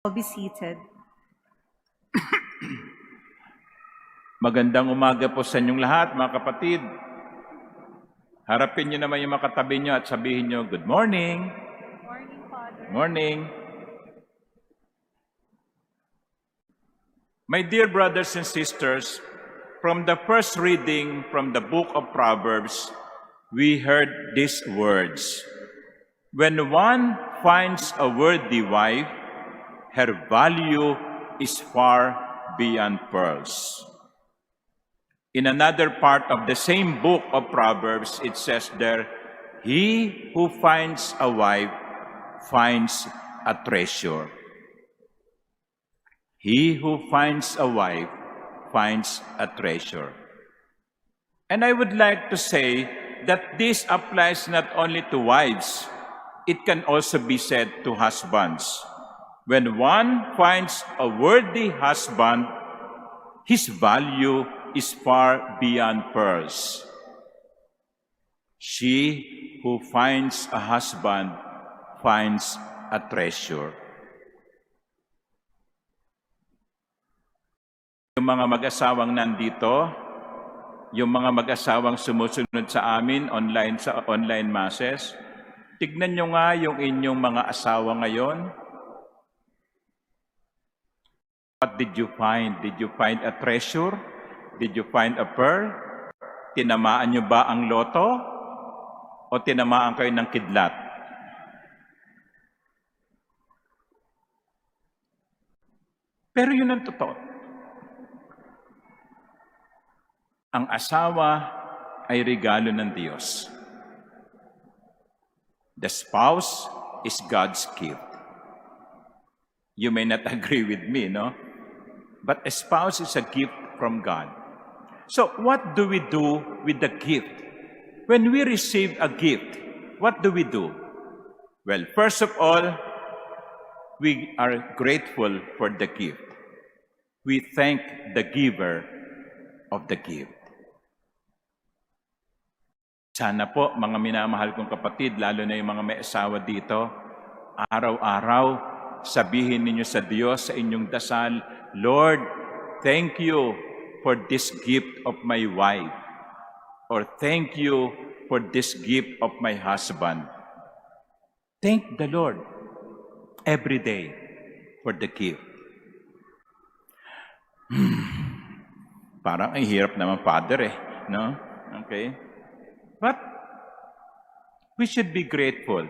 Be seated. Magandang umaga po sa inyong lahat, mga kapatid. Harapin niyo naman yung makatabi niyo at sabihin niyo, good morning. Good morning, Father. Morning. My dear brothers and sisters, from the first reading from the book of Proverbs, we heard these words. When one finds a worthy wife, her value is far beyond pearls. In another part of the same book of Proverbs, it says there, he who finds a wife finds a treasure. He who finds a wife finds a treasure. And I would like to say that this applies not only to wives, it can also be said to husbands. When one finds a worthy husband, his value is far beyond pearls. She who finds a husband finds a treasure. Yung mga mag-asawang nandito, yung mga mag-asawang sumusunod sa amin sa online masses, tignan nyo nga yung inyong mga asawa ngayon. What did you find? Did you find a treasure? Did you find a pearl? Tinamaan nyo ba ang loto? O tinamaan kayo ng kidlat? Pero yun ang totoo. Ang asawa ay regalo ng Diyos. The spouse is God's gift. You may not agree with me, no? But a spouse is a gift from God. So what do we do with the gift? When we receive a gift, what do we do? Well, first of all, we are grateful for the gift. We thank the giver of the gift. Sana po, mga minamahal kong kapatid, lalo na yung mga may asawa dito, araw-araw, sabihin ninyo sa Diyos sa inyong dasal, Lord, thank you for this gift of my wife. Or thank you for this gift of my husband. Thank the Lord every day for the gift. Parang ang hirap naman, Father, no? Okay? But we should be grateful.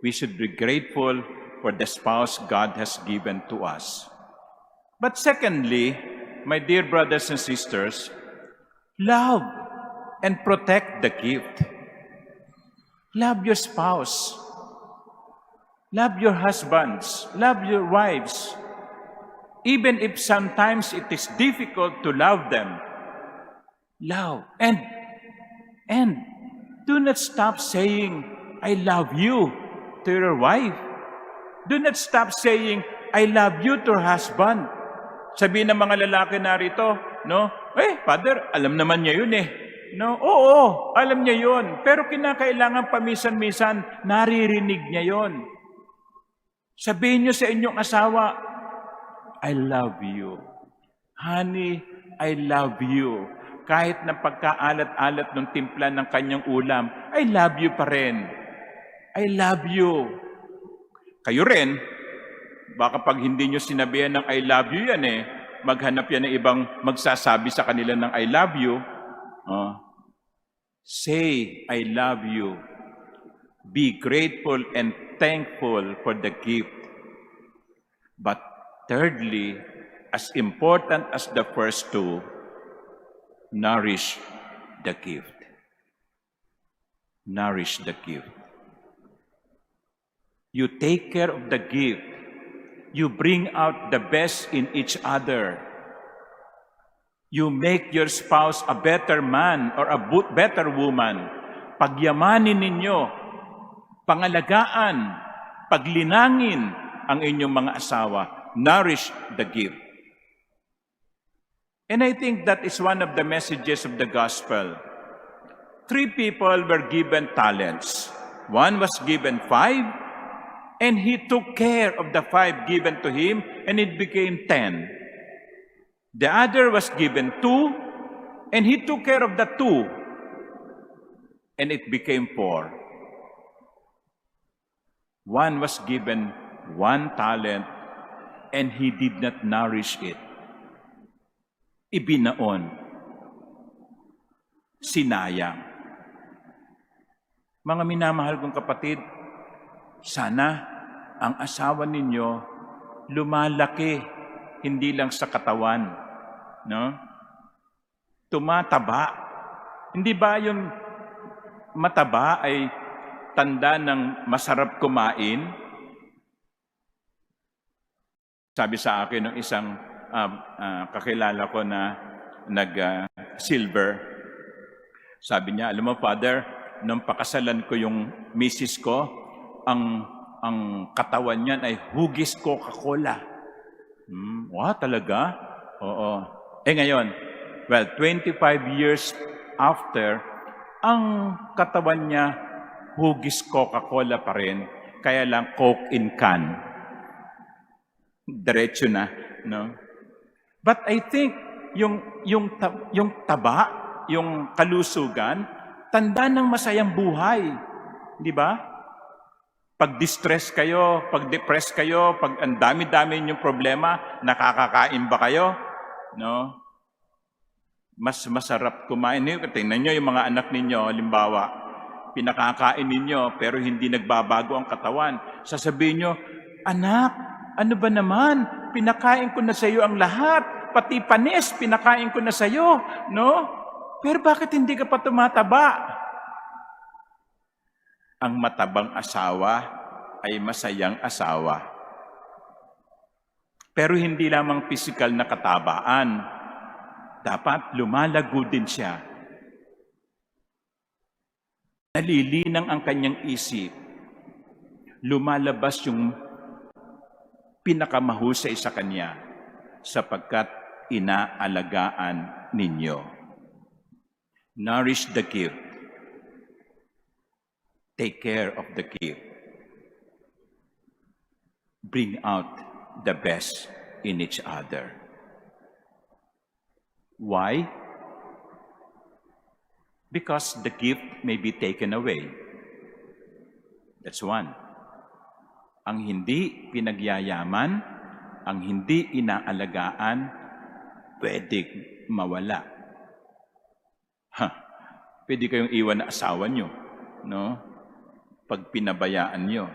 We should be grateful for the spouse God has given to us. But secondly, my dear brothers and sisters, love and protect the gift. Love your spouse. Love your husbands. Love your wives. Even if sometimes it is difficult to love them, love. And do not stop saying, I love you to your wife. Do not stop saying, I love you to your husband. Sabihin ng mga lalaki narito, no? Father, alam naman niya yun No? Oo, alam niya yun. Pero kinakailangan paminsan-minsan, naririnig niya yun. Sabihin niyo sa inyong asawa, I love you. Honey, I love you. Kahit na pagkaalat-alat ng timpla ng kanyang ulam, I love you pa rin. I love you. Kayo rin, baka pag hindi nyo sinabihan ng I love you yan maghanap yan ng ibang magsasabi sa kanila ng I love you. Say, I love you. Be grateful and thankful for the gift. But thirdly, as important as the first two, nourish the gift. Nourish the gift. You take care of the gift. You bring out the best in each other. You make your spouse a better man or a better woman. Pagyamanin ninyo, pangalagaan, paglinangin ang inyong mga asawa. Nourish the gift. And I think that is one of the messages of the gospel. 3 people were given talents. One was given 5, And he took care of the 5 given to him, and it became 10. The other was given 2, and he took care of the 2, and it became 4. One was given 1 talent, and he did not nourish it. Ibinaon. Sinayang. Mga minamahal kong kapatid, sana ang asawa ninyo lumalaki, hindi lang sa katawan, no? Tumataba. Hindi ba yung mataba ay tanda ng masarap kumain? Sabi sa akin ng isang kakilala ko na nag-silver, sabi niya, alam mo, Father, nung pakasalan ko yung misis ko, ang katawan niyan ay hugis Coca-Cola. Talaga? Oo. Ngayon, 25 years after, ang katawan niya hugis Coca-Cola pa rin, kaya lang Coke in can. Diretso na, no? But I think yung taba, yung kalusugan, tanda ng masayang buhay, di ba? Pag distress kayo, pag depressed kayo, pag ang dami-dami ninyong problema, nakakakain ba kayo? No? Mas masarap kumain. Tingnan nyo yung mga anak ninyo, halimbawa, pinakakain ninyo pero hindi nagbabago ang katawan. Sasabihin nyo, anak, ano ba naman? Pinakain ko na sa iyo ang lahat. Pati panis, pinakain ko na sa iyo. No? Pero bakit hindi ka pa tumataba? Ang matabang asawa ay masayang asawa. Pero hindi lamang pisikal na katabaan. Dapat lumalago din siya. Nalilinang ang kanyang isip. Lumalabas yung pinakamahusay sa kanya sapagkat inaalagaan ninyo. Nourish the gift. Take care of the gift. Bring out the best in each other. Why? Because the gift may be taken away. That's one. Ang hindi pinagyayaman, ang hindi inaalagaan, pwedeng mawala. Pwede kayong iwan na asawa nyo, no? Pag pinabayaan nyo.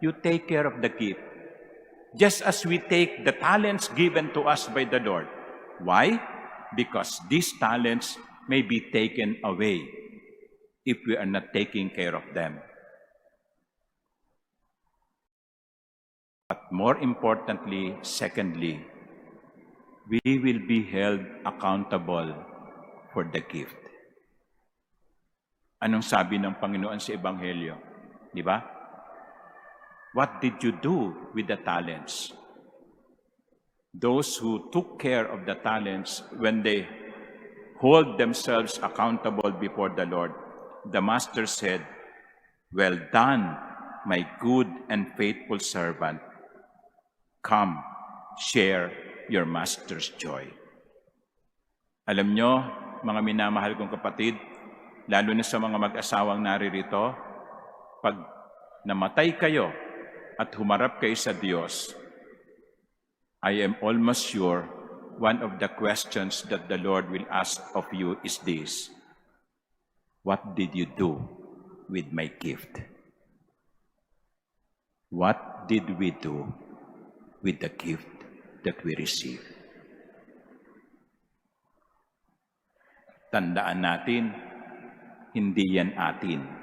You take care of the gift. Just as we take the talents given to us by the Lord. Why? Because these talents may be taken away if we are not taking care of them. But more importantly, secondly, we will be held accountable for the gift. Anong sabi ng Panginoon sa Ebanghelyo? Di ba? What did you do with the talents? Those who took care of the talents, when they hold themselves accountable before the Lord, the Master said, "Well done, my good and faithful servant. Come, share your Master's joy." Alam nyo, mga minamahal kong kapatid, lalo na sa mga mag-asawang naririto, pag namatay kayo at humarap kayo sa Diyos, I am almost sure one of the questions that the Lord will ask of you is this: what did you do with my gift? What did we do with the gift that we received? Tandaan natin, hindi yan atin.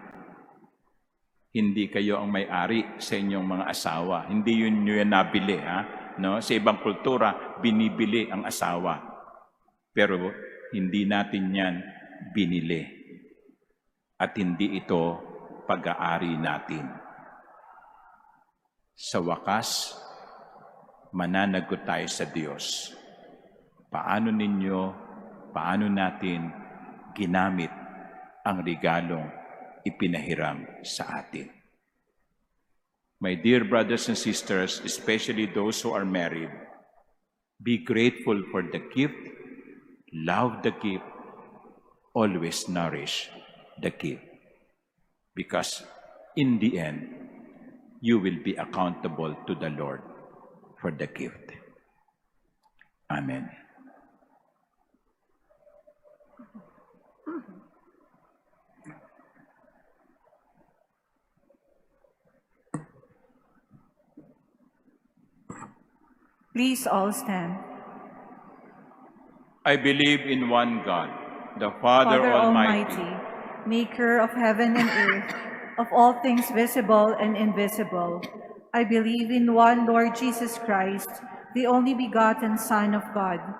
Hindi kayo ang may-ari sa inyong mga asawa. Hindi yun nyo yan nabili, ha? No? Sa ibang kultura, binibili ang asawa. Pero hindi natin yan binili. At hindi ito pag-aari natin. Sa wakas, mananagot tayo sa Diyos. Paano natin ginamit ang regalong ipinahiram sa atin? My dear brothers and sisters, especially those who are married, be grateful for the gift, love the gift, always nourish the gift. Because in the end, you will be accountable to the Lord for the gift. Amen. Please all stand. I believe in one God, the Father, Father Almighty, Almighty, maker of heaven and earth, of all things visible and invisible, I believe in one Lord Jesus Christ, the only begotten Son of God,